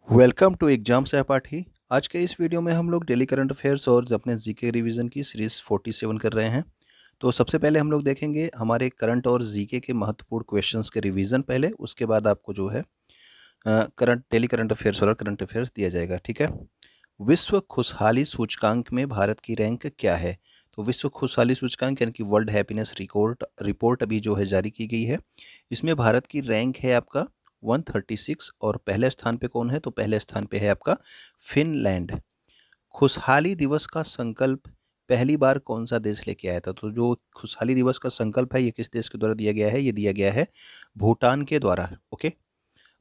Welcome to exam सहपाठी। आज के इस वीडियो में हम लोग डेली करंट अफेयर्स और अपने जीके रिवीजन की सीरीज 47 कर रहे हैं। तो सबसे पहले हम लोग देखेंगे हमारे करंट और जीके के महत्वपूर्ण क्वेश्चंस के रिवीजन पहले, उसके बाद आपको जो है करंट डेली करंट अफेयर्स और करंट अफेयर्स दिया जाएगा। ठीक है। विश्व खुशहाली सूचकांक में भारत की रैंक क्या है? तो विश्व खुशहाली सूचकांक यानी कि वर्ल्ड हैप्पीनेस रिपोर्ट अभी जो है जारी की गई है। इसमें भारत की रैंक है आपका 136 और पहले स्थान पे कौन है? तो पहले स्थान पे है आपका फिनलैंड। खुशहाली दिवस का संकल्प पहली बार कौन सा देश लेके आया था? तो जो खुशहाली दिवस का संकल्प है ये किस देश के द्वारा दिया गया है? ये दिया गया है भूटान के द्वारा। ओके।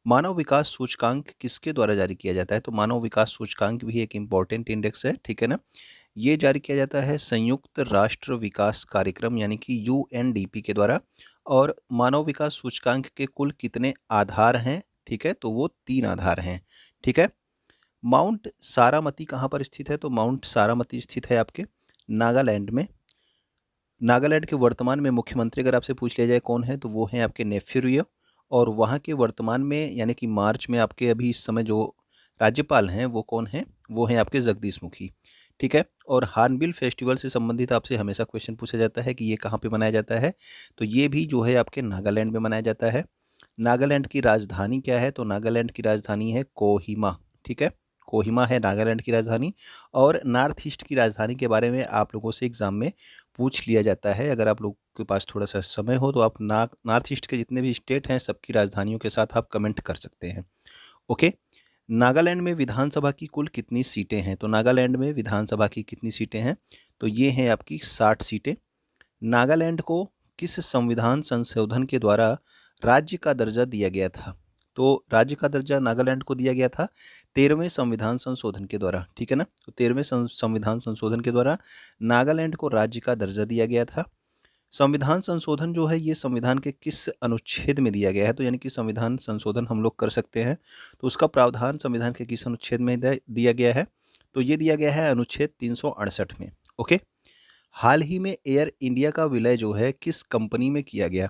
मानव विकास सूचकांक किसके द्वारा जारी किया जाता है? तो मानव विकास सूचकांक भी एक इम्पॉर्टेंट इंडेक्स है, ठीक है ना। ये जारी किया जाता है संयुक्त राष्ट्र विकास कार्यक्रम यानी कि यूएनडीपी के द्वारा। और मानव विकास सूचकांक के कुल कितने आधार हैं? ठीक है, तो वो 3 आधार हैं। ठीक है। माउंट सारामती कहाँ पर स्थित है? तो माउंट सारामती स्थित है आपके नागालैंड में। नागालैंड के वर्तमान में मुख्यमंत्री अगर आपसे पूछ लिया जाए कौन है, तो वो हैं आपके नेफ्यू। और वहाँ के वर्तमान में यानी कि मार्च में आपके अभी इस समय जो राज्यपाल हैं वो कौन हैं? वो हैं आपके जगदीश मुखी। ठीक है। और हार्नबिल फेस्टिवल से संबंधित आपसे हमेशा क्वेश्चन पूछा जाता है कि ये कहाँ पे मनाया जाता है? तो ये भी जो है आपके नागालैंड में मनाया जाता है। नागालैंड की राजधानी क्या है? तो नागालैंड की राजधानी है कोहिमा। ठीक है। कोहिमा है नागालैंड की राजधानी। और नॉर्थ ईस्ट की राजधानी के बारे में आप लोगों से एग्जाम में पूछ लिया जाता है। अगर आप लोग के पास थोड़ा सा समय हो तो आप नॉर्थ ईस्ट के जितने भी स्टेट हैं सबकी राजधानियों के साथ आप कमेंट कर सकते हैं। ओके। नागालैंड में विधानसभा की कुल कितनी सीटें हैं? तो नागालैंड में विधानसभा की कितनी सीटें हैं? तो ये हैं आपकी 60 सीटें। नागालैंड को किस संविधान संशोधन के द्वारा राज्य का दर्जा दिया गया था? तो राज्य का दर्जा नागालैंड को दिया गया था 13वें संविधान संशोधन के द्वारा। ठीक है ना। तो 13वें संविधान संशोधन के द्वारा नागालैंड को राज्य का दर्जा दिया गया था। संविधान संशोधन जो है ये संविधान के किस अनुच्छेद में दिया गया है? तो यानी कि संविधान संशोधन हम लोग कर सकते हैं तो उसका प्रावधान संविधान के किस अनुच्छेद में दिया गया है? तो ये दिया गया है अनुच्छेद 368 में। ओके। हाल ही में एयर इंडिया का विलय जो है किस कंपनी में किया गया?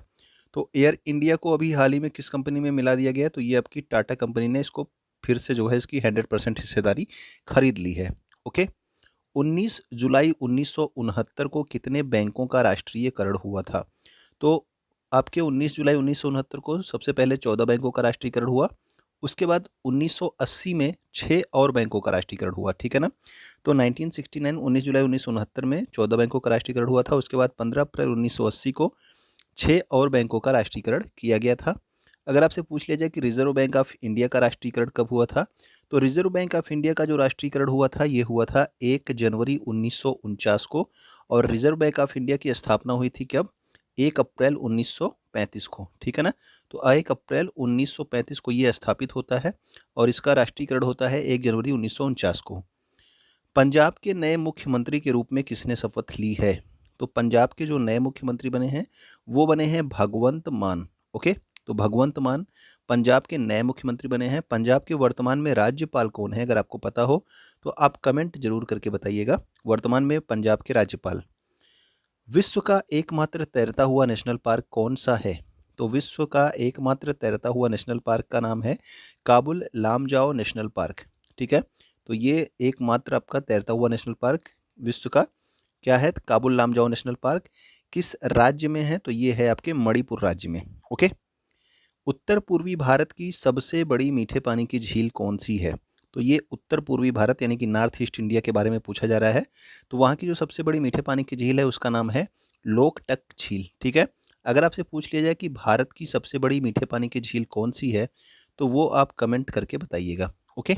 तो एयर इंडिया को अभी हाल ही में किस कंपनी में मिला दिया गया? तो ये आपकी टाटा कंपनी ने इसको फिर से जो है इसकी 100% हिस्सेदारी खरीद ली है। ओके। 19 जुलाई 1969 को कितने बैंकों का राष्ट्रीयकरण हुआ था? तो आपके 19 जुलाई 1969 को सबसे पहले 14 बैंकों का राष्ट्रीयकरण हुआ। उसके बाद 1980 में 6 और बैंकों का राष्ट्रीयकरण हुआ। ठीक है ना। तो 1969 19 जुलाई 1969 में 14 बैंकों का राष्ट्रीयकरण हुआ था। उसके बाद 15 अप्रैल 1980 को 6 और बैंकों का राष्ट्रीयकरण किया गया था। अगर आपसे पूछ लिया जाए कि रिजर्व बैंक ऑफ इंडिया का राष्ट्रीयकरण कब हुआ था? तो रिजर्व बैंक ऑफ इंडिया का जो राष्ट्रीयकरण हुआ था ये हुआ था 1 जनवरी 1949 को। और रिजर्व बैंक ऑफ इंडिया की स्थापना हुई थी कब? 1 अप्रैल 1935 को। ठीक है ना। तो 1 अप्रैल 1935 को ये स्थापित होता है और इसका राष्ट्रीयकरण होता है 1 जनवरी 1949 को। पंजाब के नए मुख्यमंत्री के रूप में किसने शपथ ली है? तो पंजाब के जो नए मुख्यमंत्री बने हैं वो बने हैं भगवंत मान। ओके। तो भगवंत मान पंजाब के नए मुख्यमंत्री बने हैं। पंजाब के वर्तमान में राज्यपाल कौन है? अगर आपको पता हो तो आप कमेंट जरूर करके बताइएगा। वर्तमान में पंजाब के राज्यपाल। विश्व का एकमात्र तैरता हुआ नेशनल पार्क कौन सा है? तो विश्व का एकमात्र तैरता हुआ नेशनल पार्क का नाम है काबुल लामजाओ नेशनल पार्क। ठीक है। तो ये एकमात्र आपका तैरता हुआ नेशनल पार्क विश्व का क्या है? Kabul Lamjao national park. किस राज्य में है? तो ये है आपके मणिपुर राज्य में। ओके। उत्तर पूर्वी भारत की सबसे बड़ी मीठे पानी की झील कौन सी है? तो ये उत्तर पूर्वी भारत यानी कि नॉर्थ ईस्ट इंडिया के बारे में पूछा जा रहा है। तो वहाँ की जो सबसे बड़ी मीठे पानी की झील है उसका नाम है लोकटक झील। ठीक है। अगर आपसे पूछ लिया जाए कि भारत की सबसे बड़ी मीठे पानी की झील कौन सी है तो वो आप कमेंट करके बताइएगा। ओके।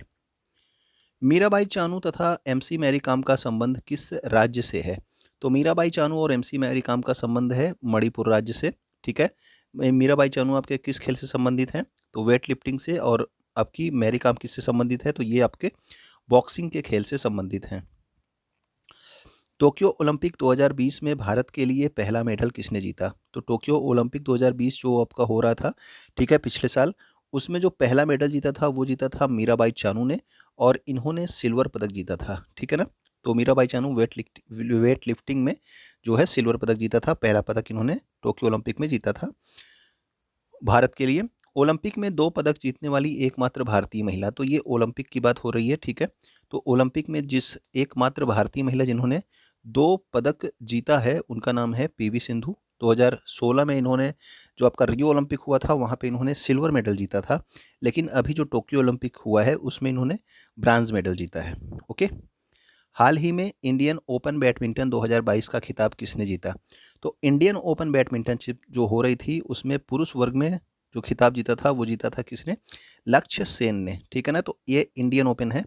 मीराबाई चानू तथा एमसी मैरी कॉम का संबंध किस राज्य से है? तो मीराबाई चानू और एमसी मैरी कॉम का संबंध है मणिपुर राज्य से। ठीक है। मीराबाई चानू आपके किस खेल से संबंधित हैं? तो वेट लिफ्टिंग से। और आपकी मैरी कॉम किससे संबंधित है? तो ये आपके बॉक्सिंग के खेल से संबंधित हैं। टोक्यो ओलंपिक 2020 में भारत के लिए पहला मेडल किसने जीता? तो टोक्यो ओलंपिक 2020 जो आपका हो रहा था, ठीक है, पिछले साल, उसमें जो पहला मेडल जीता था वो जीता था मीराबाई चानू ने। और इन्होंने सिल्वर पदक जीता था। ठीक है ना। तो मीराबाई चानू वेट लिफ्टिंग में जो है सिल्वर पदक जीता था। पहला पदक इन्होंने टोक्यो ओलंपिक में जीता था भारत के लिए। ओलंपिक में 2 पदक जीतने वाली एकमात्र भारतीय महिला, तो ये ओलंपिक की बात हो रही है, ठीक है। तो ओलंपिक में जिस एकमात्र भारतीय महिला जिन्होंने 2 पदक जीता है उनका नाम है पीवी सिंधु। 2016 में इन्होंने, जो आपका रियो ओलंपिक हुआ था वहाँ पे इन्होंने सिल्वर मेडल जीता था, लेकिन अभी जो टोक्यो ओलंपिक हुआ है उसमें इन्होंने ब्रांज मेडल जीता है। ओके। हाल ही में इंडियन ओपन बैडमिंटन 2022 का खिताब किसने जीता? तो इंडियन ओपन बैडमिंटनशिप जो हो रही थी उसमें पुरुष वर्ग में जो खिताब जीता था वो जीता था किसने? लक्ष्य सेन ने, ठीक है ना। तो ये इंडियन ओपन है,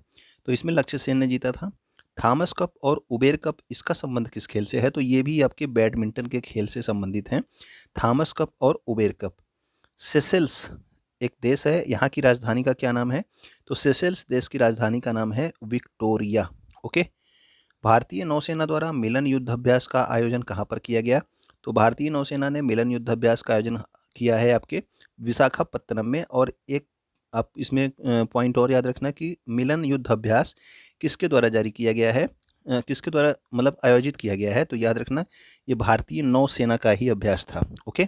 तो इसमें लक्ष्य सेन ने जीता था। थॉमस कप और उबेर कप, इसका संबंध किस खेल से है? तो ये भी आपके बैडमिंटन के खेल से संबंधित हैं, थॉमस कप और उबेर कप। सेशेल्स एक देश है, यहाँ की राजधानी का क्या नाम है? तो सेशेल्स देश की राजधानी का नाम है विक्टोरिया। ओके। भारतीय नौसेना द्वारा मिलन युद्धाभ्यास का आयोजन कहाँ पर किया गया? तो भारतीय नौसेना ने मिलन युद्धाभ्यास का आयोजन किया है आपके विशाखापत्तनम में। और एक आप इसमें पॉइंट और याद रखना कि मिलन युद्धाभ्यास किसके द्वारा जारी किया गया है, किसके द्वारा मतलब आयोजित किया गया है? तो याद रखना ये भारतीय नौसेना का ही अभ्यास था। ओके।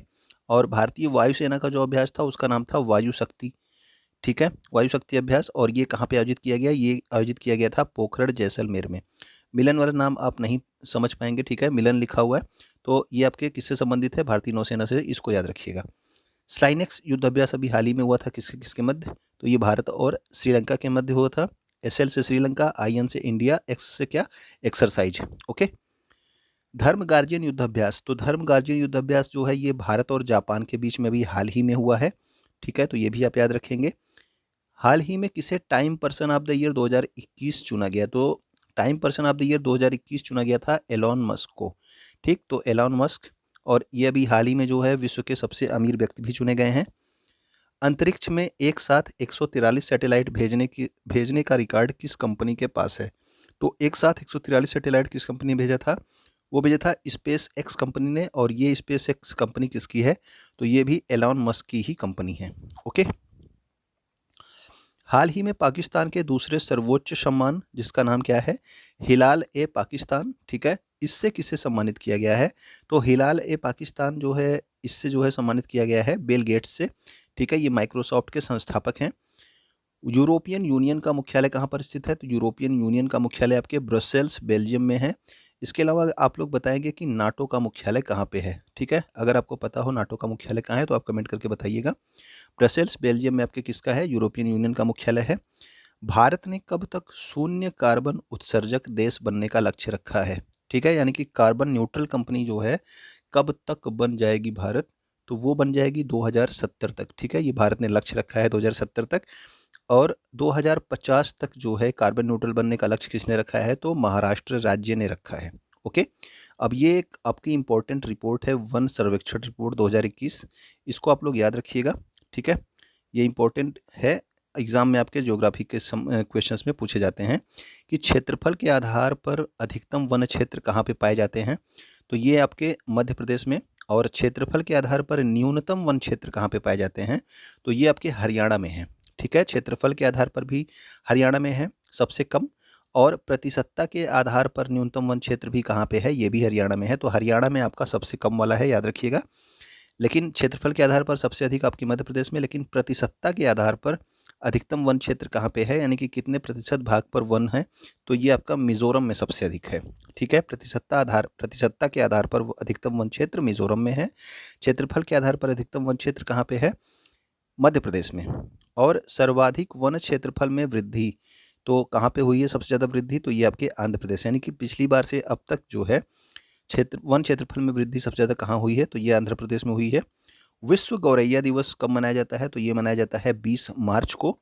और भारतीय वायुसेना का जो अभ्यास था उसका नाम था वायु शक्ति, ठीक है, वायु शक्ति अभ्यास। और ये कहाँ पे आयोजित किया गया? ये आयोजित किया गया था पोखरण जैसलमेर में। मिलन वाला नाम आप नहीं समझ पाएंगे, ठीक है, मिलन लिखा हुआ है, तो ये आपके किससे संबंधित है? भारतीय नौसेना से, इसको याद रखिएगा। स्लाइनेक्स युद्ध अभ्यास अभी हाल ही में हुआ था किसके किसके मध्य? तो ये भारत और श्रीलंका के मध्य हुआ था। एसएल से श्रीलंका, आईएन से इंडिया, एक्स से क्या? एक्सरसाइज। ओके। धर्म गार्जियन युद्ध अभ्यास, तो धर्म गार्जियन युद्ध अभ्यास जो है ये भारत और जापान के बीच में भी हाल ही में हुआ है, ठीक है, तो ये भी आप याद रखेंगे। हाल ही में किसे time person of the year 2021 चुना गया? तो time person of the year 2021 चुना गया था एलॉन मस्क को, ठीक। तो एलॉन मस्क, और ये अभी हाल ही में जो है विश्व के सबसे अमीर व्यक्ति भी चुने गए हैं। अंतरिक्ष में एक साथ 143 सैटेलाइट भेजने का रिकॉर्ड किस कंपनी के पास है? तो एक साथ 143 सैटेलाइट किस कंपनी ने भेजा था? वो भेजा था स्पेस एक्स कंपनी ने। और ये स्पेस एक्स कंपनी किसकी है? तो ये भी एलॉन मस्क की ही कंपनी है। ओके। हाल ही में पाकिस्तान के दूसरे सर्वोच्च सम्मान जिसका नाम क्या है? हिलाल ए पाकिस्तान, ठीक है, इससे किसे सम्मानित किया गया है? तो हिलाल ए पाकिस्तान जो है इससे जो है सम्मानित किया गया है बिल गेट्स से, ठीक है। ये माइक्रोसॉफ्ट के संस्थापक हैं। यूरोपियन यूनियन का मुख्यालय कहाँ पर स्थित है? तो यूरोपियन यूनियन का मुख्यालय आपके ब्रसेल्स बेल्जियम में है। इसके अलावा आप लोग बताएंगे कि नाटो का मुख्यालय कहाँ पे है, ठीक है। अगर आपको पता हो नाटो का मुख्यालय कहाँ है तो आप कमेंट करके बताइएगा। ब्रसेल्स बेल्जियम में आपके किसका है? यूरोपियन यूनियन का मुख्यालय है। भारत ने कब तक शून्य कार्बन उत्सर्जक देश बनने का लक्ष्य रखा है? ठीक है, यानी कि कार्बन न्यूट्रल कंपनी जो है कब तक बन जाएगी भारत? तो वो बन जाएगी 2070 तक, ठीक है। ये भारत ने लक्ष्य रखा है 2070 तक। और 2050 तक जो है कार्बन न्यूट्रल बनने का लक्ष्य किसने रखा है? तो महाराष्ट्र राज्य ने रखा है। ओके। अब ये एक आपकी इंपॉर्टेंट रिपोर्ट है, वन सर्वेक्षण रिपोर्ट 2021, इसको आप लोग याद रखिएगा, ठीक है। ये इंपॉर्टेंट है, एग्जाम में आपके ज्योग्राफी के क्वेश्चंस में पूछे जाते हैं कि क्षेत्रफल के आधार पर अधिकतम वन क्षेत्र कहाँ पे पाए जाते हैं? तो ये आपके मध्य प्रदेश में। और क्षेत्रफल के आधार पर न्यूनतम वन क्षेत्र कहाँ पे पाए जाते हैं? तो ये आपके हरियाणा में है, ठीक है। क्षेत्रफल के आधार पर भी हरियाणा में है सबसे कम। और प्रतिशतता के आधार पर न्यूनतम वन क्षेत्र भी कहाँ पे है? ये भी हरियाणा में है। तो हरियाणा में आपका सबसे कम वाला है, याद रखिएगा। लेकिन क्षेत्रफल के आधार पर सबसे अधिक आपकी मध्य प्रदेश में। लेकिन प्रतिशतता के आधार पर अधिकतम वन क्षेत्र कहाँ पे है, यानी कि कितने प्रतिशत भाग पर वन है? तो ये आपका मिजोरम में सबसे अधिक है, ठीक है। प्रतिशतता के आधार पर अधिकतम वन क्षेत्र मिजोरम में है। क्षेत्रफल के आधार पर अधिकतम वन क्षेत्र कहाँ पे है? मध्य प्रदेश में। और सर्वाधिक वन क्षेत्रफल में वृद्धि तो कहाँ पे हुई है सबसे ज़्यादा वृद्धि? तो ये आपके आंध्र प्रदेश, यानी कि पिछली बार से अब तक जो है वन क्षेत्रफल में वृद्धि सबसे ज़्यादा कहाँ हुई है? तो ये आंध्र प्रदेश में हुई है। विश्व गौरैया दिवस कब मनाया जाता है? तो ये मनाया जाता है 20 मार्च को।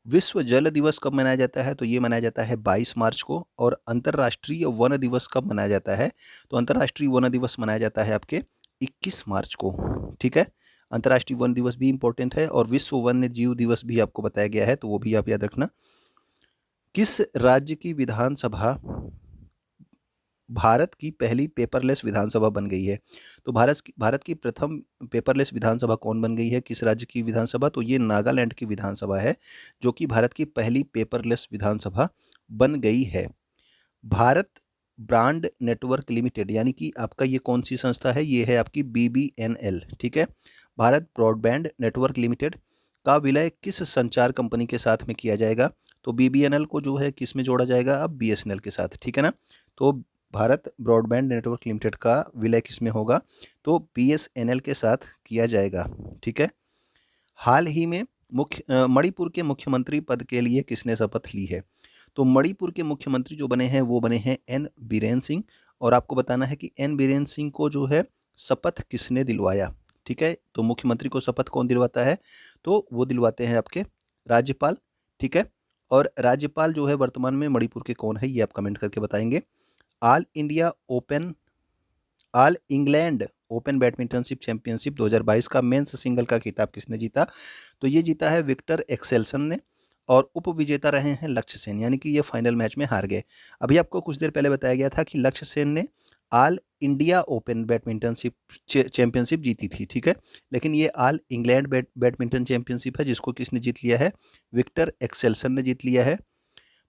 विश्व जल दिवस कब मनाया जाता है? तो ये मनाया जाता है 22 मार्च को। और अंतर्राष्ट्रीय वन दिवस कब मनाया जाता है? तो अंतर्राष्ट्रीय वन दिवस मनाया जाता है आपके 21 मार्च को, ठीक है। अंतर्राष्ट्रीय वन दिवस भी इंपॉर्टेंट है। और विश्व वन्य जीव दिवस भी आपको बताया गया है, तो वो भी आप याद रखना। किस राज्य की विधानसभा भारत की पहली पेपरलेस विधानसभा बन गई है? तो भारत की प्रथम पेपरलेस विधानसभा कौन बन गई है? किस राज्य की विधानसभा? तो ये नागालैंड की विधानसभा है जो कि भारत की पहली पेपरलेस विधानसभा बन गई है। भारत ब्रांड नेटवर्क लिमिटेड, यानी कि आपका ये कौन सी संस्था है? ये है आपकी BBNL, ठीक है। भारत ब्रॉडबैंड नेटवर्क लिमिटेड का विलय किस संचार कंपनी के साथ में किया जाएगा? तो बीबीएनएल को जो है किस में जोड़ा जाएगा? अब बीएसएनएल के साथ, ठीक है ना। तो भारत ब्रॉडबैंड नेटवर्क लिमिटेड का विलय किस में होगा? तो बीएसएनएल के साथ किया जाएगा, ठीक है। हाल ही में मणिपुर के मुख्यमंत्री पद के लिए किसने शपथ ली है? तो मणिपुर के मुख्यमंत्री जो बने हैं वो बने हैं एन बीरेन सिंह। और आपको बताना है कि एन बीरेन सिंह को जो है शपथ किसने दिलवाया, ठीक है। तो मुख्यमंत्री को शपथ कौन दिलवाता है? तो वो दिलवाते हैं आपके राज्यपाल, ठीक है। और राज्यपाल जो है वर्तमान में मणिपुर के कौन है, ये आप कमेंट करके बताएंगे। ऑल इंग्लैंड ओपन बैडमिंटनशिप चैंपियनशिप 2022 का मेंस सिंगल का खिताब किसने जीता? तो ये जीता है विक्टर एक्सेल्सन ने। और उप विजेता रहे हैं लक्ष्य सेन, यानी कि ये फाइनल मैच में हार गए। अभी आपको कुछ देर पहले बताया गया था कि लक्ष्य सेन ने ऑल इंडिया ओपन बैडमिंटनशिप चैंपियनशिप जीती थी, ठीक है। लेकिन ये ऑल इंग्लैंड बैडमिंटन चैंपियनशिप है, जिसको किसने जीत लिया है? विक्टर एक्सेल्सन ने जीत लिया है।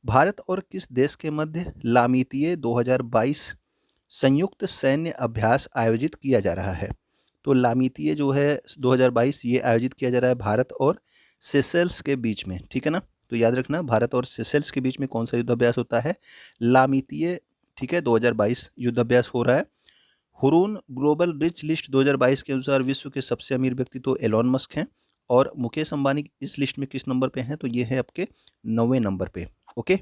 भारत और किस देश के मध्य लामीतीय 2022 संयुक्त सैन्य अभ्यास आयोजित किया जा रहा है? तो लामीतीय जो है 2022 ये आयोजित किया जा रहा है भारत और सेशेल्स के बीच में, ठीक है ना। तो याद रखना, भारत और सेशेल्स के बीच में कौन सा युद्धाभ्यास होता है? लामीतीय, ठीक है, 2022 युद्धाभ्यास हो रहा है। हुरून ग्लोबल रिच लिस्ट 2022 के अनुसार विश्व के सबसे अमीर व्यक्ति तो एलॉन मस्क हैं। और मुकेश अंबानी इस लिस्ट में किस नंबर पे हैं? तो ये है आपके 9वें नंबर पे, ओके।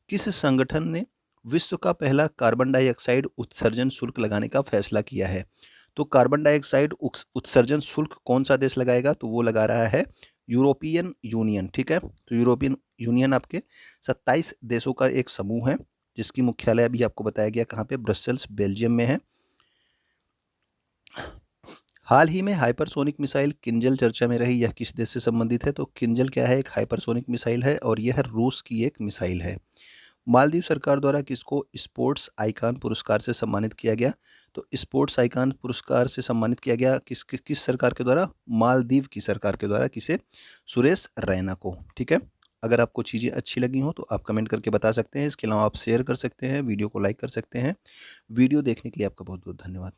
किस संगठन ने विश्व का पहला कार्बन डाइऑक्साइड उत्सर्जन शुल्क लगाने का फैसला किया है? तो कार्बन डाइऑक्साइड उत्सर्जन शुल्क कौन सा देश लगाएगा? तो वो लगा रहा है यूरोपियन यूनियन, ठीक है। तो यूरोपियन यूनियन आपके 27 देशों का एक समूह है, जिसकी मुख्यालय अभी आपको बताया गया कहाँ पे? ब्रसेल्स, बेल्जियम में है। हाल ही में हाइपरसोनिक मिसाइल किंजल चर्चा में रही, यह किस देश से संबंधित है? तो किंजल क्या है? एक हाइपरसोनिक मिसाइल है और यह रूस की एक मिसाइल है। मालदीव सरकार द्वारा किसको स्पोर्ट्स आइकॉन पुरस्कार से सम्मानित किया गया? तो स्पोर्ट्स आइकॉन पुरस्कार से सम्मानित किया गया किस सरकार के द्वारा? मालदीव की सरकार के द्वारा। किसे? सुरेश रैना को, ठीक है। अगर आपको चीज़ें अच्छी लगी हो तो आप कमेंट करके बता सकते हैं। इसके अलावा आप शेयर कर सकते हैं, वीडियो को लाइक कर सकते हैं। वीडियो देखने के लिए आपका बहुत बहुत धन्यवाद।